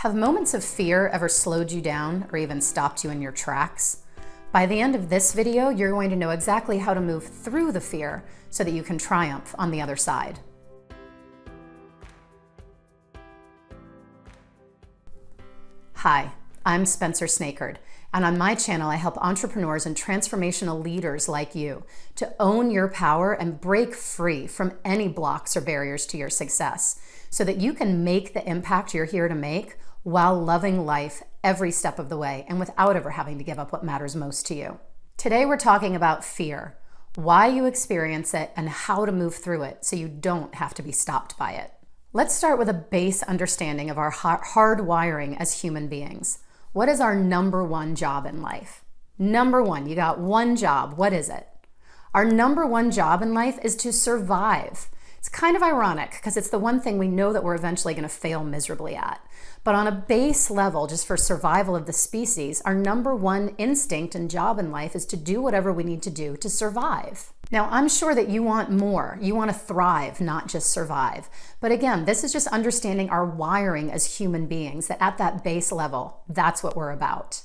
Have moments of fear ever slowed you down or even stopped you in your tracks? By the end of this video, you're going to know exactly how to move through the fear so that you can triumph on the other side. Hi, I'm Spencer Snakard, and on my channel I help entrepreneurs and transformational leaders like you to own your power and break free from any blocks or barriers to your success so that you can make the impact you're here to make while loving life every step of the way and without ever having to give up what matters most to you. Today we're talking about fear, why you experience it, and how to move through it so you don't have to be stopped by it. Let's start with a base understanding of our hardwiring as human beings. What is our number one job in life? Number one, you got one job. What is it? Our number one job in life is to survive. It's kind of ironic because it's the one thing we know that we're eventually going to fail miserably at. But on a base level, just for survival of the species, our number one instinct and job in life is to do whatever we need to do to survive. Now, I'm sure that you want more. You want to thrive, not just survive. But again, this is just understanding our wiring as human beings, that at that base level, that's what we're about.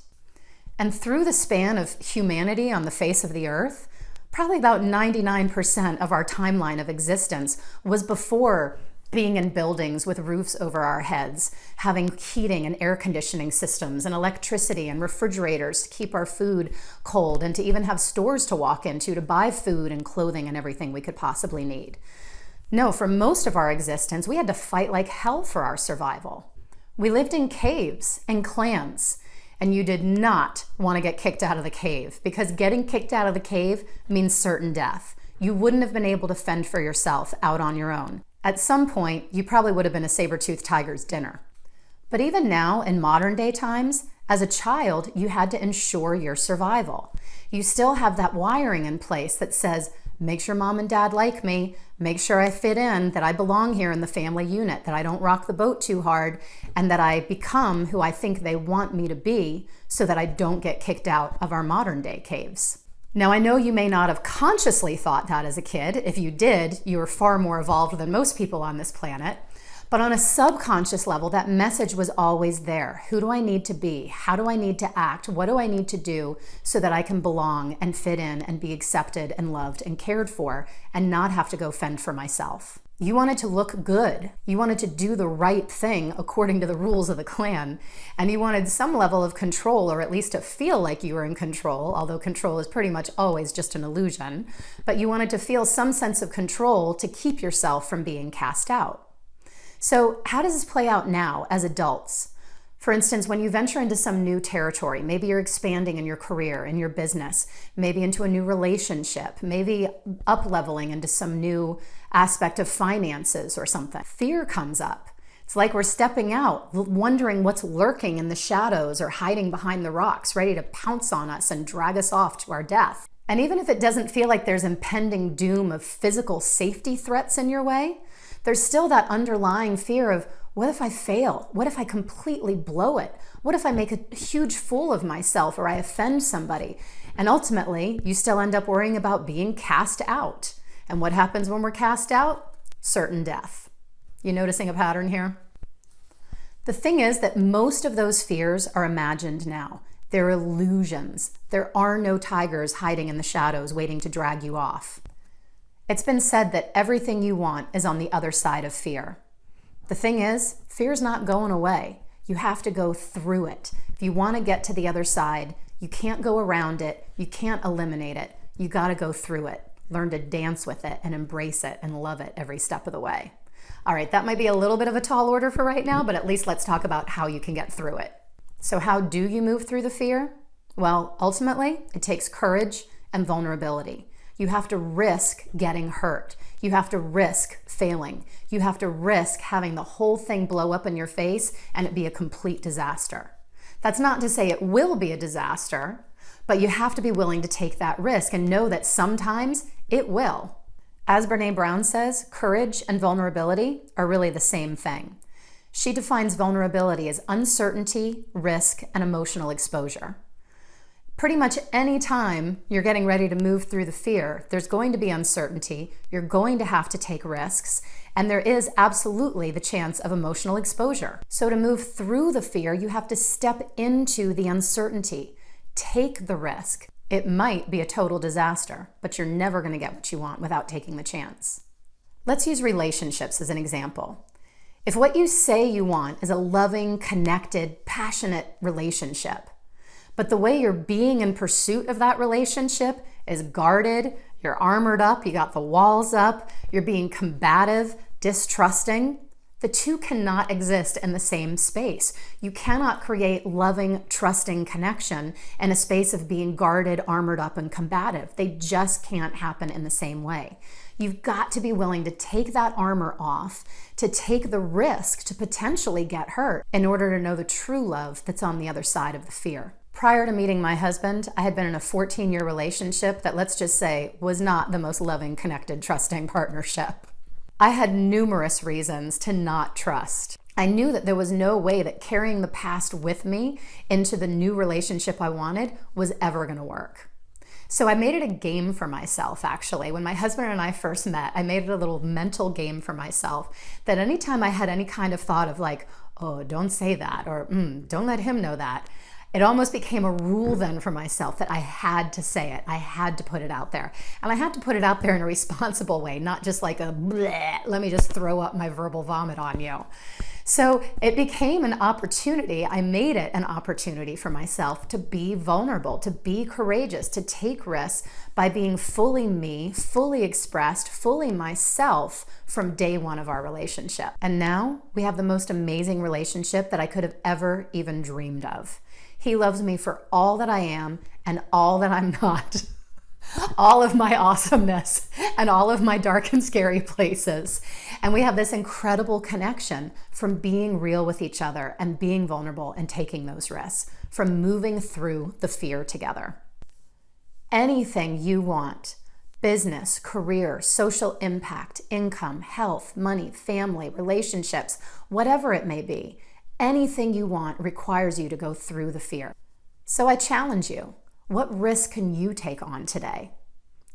And through the span of humanity on the face of the earth, probably about 99% of our timeline of existence was before being in buildings with roofs over our heads, having heating and air conditioning systems and electricity and refrigerators to keep our food cold and to even have stores to walk into to buy food and clothing and everything we could possibly need. No, for most of our existence, we had to fight like hell for our survival. We lived in caves and clans, and you did not want to get kicked out of the cave because getting kicked out of the cave means certain death. You wouldn't have been able to fend for yourself out on your own. At some point, you probably would have been a saber-toothed tiger's dinner. But even now, in modern day times, as a child, you had to ensure your survival. You still have that wiring in place that says, make sure mom and dad like me, make sure I fit in, that I belong here in the family unit, that I don't rock the boat too hard, and that I become who I think they want me to be so that I don't get kicked out of our modern day caves. Now, I know you may not have consciously thought that as a kid. If you did, you were far more evolved than most people on this planet. But on a subconscious level, that message was always there. Who do I need to be? How do I need to act? What do I need to do so that I can belong and fit in and be accepted and loved and cared for and not have to go fend for myself? You wanted to look good. You wanted to do the right thing according to the rules of the clan. And you wanted some level of control, or at least to feel like you were in control, although control is pretty much always just an illusion. But you wanted to feel some sense of control to keep yourself from being cast out. So how does this play out now as adults? For instance, when you venture into some new territory, maybe you're expanding in your career, in your business, maybe into a new relationship, maybe up-leveling into some new aspect of finances or something. Fear comes up. It's like we're stepping out, wondering what's lurking in the shadows or hiding behind the rocks, ready to pounce on us and drag us off to our death. And even if it doesn't feel like there's impending doom of physical safety threats in your way, there's still that underlying fear of, what if I fail? What if I completely blow it? What if I make a huge fool of myself or I offend somebody? And ultimately, you still end up worrying about being cast out. And what happens when we're cast out? Certain death. You noticing a pattern here? The thing is that most of those fears are imagined now. They're illusions. There are no tigers hiding in the shadows waiting to drag you off. It's been said that everything you want is on the other side of fear. The thing is, fear's not going away. You have to go through it. If you want to get to the other side, you can't go around it. You can't eliminate it. You got to go through it. Learn to dance with it and embrace it and love it every step of the way. All right, that might be a little bit of a tall order for right now, but at least let's talk about how you can get through it. So how do you move through the fear? Well, ultimately, it takes courage and vulnerability. You have to risk getting hurt. You have to risk failing. You have to risk having the whole thing blow up in your face and it be a complete disaster. That's not to say it will be a disaster, but you have to be willing to take that risk and know that sometimes it will. As Brené Brown says, courage and vulnerability are really the same thing. She defines vulnerability as uncertainty, risk, and emotional exposure. Pretty much any time you're getting ready to move through the fear, there's going to be uncertainty, you're going to have to take risks, and there is absolutely the chance of emotional exposure. So to move through the fear, you have to step into the uncertainty. Take the risk. It might be a total disaster, but you're never going to get what you want without taking the chance. Let's use relationships as an example. If what you say you want is a loving, connected, passionate relationship, but the way you're being in pursuit of that relationship is guarded, you're armored up, you got the walls up, you're being combative, distrusting, the two cannot exist in the same space. You cannot create loving, trusting connection in a space of being guarded, armored up, and combative. They just can't happen in the same way. You've got to be willing to take that armor off, to take the risk to potentially get hurt in order to know the true love that's on the other side of the fear. Prior to meeting my husband, I had been in a 14-year relationship that, let's just say, was not the most loving, connected, trusting partnership. I had numerous reasons to not trust. I knew that there was no way that carrying the past with me into the new relationship I wanted was ever going to work. So I made it a game for myself, actually. When my husband and I first met, I made it a little mental game for myself that anytime I had any kind of thought of like, oh, don't say that, or don't let him know that, it almost became a rule then for myself that I had to say it. I had to put it out there. And I had to put it out there in a responsible way, not just like a bleh, let me just throw up my verbal vomit on you. So it became an opportunity. I made it an opportunity for myself to be vulnerable, to be courageous, to take risks by being fully me, fully expressed, fully myself from day one of our relationship. And now we have the most amazing relationship that I could have ever even dreamed of. He loves me for all that I am and all that I'm not. All of my awesomeness and all of my dark and scary places. And we have this incredible connection from being real with each other and being vulnerable and taking those risks, from moving through the fear together. Anything you want, business, career, social impact, income, health, money, family, relationships, whatever it may be, anything you want requires you to go through the fear. So I challenge you. What risk can you take on today?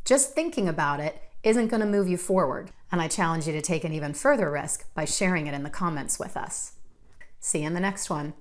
Just thinking about it isn't going to move you forward, and I challenge you to take an even further risk by sharing it in the comments with us. See you in the next one.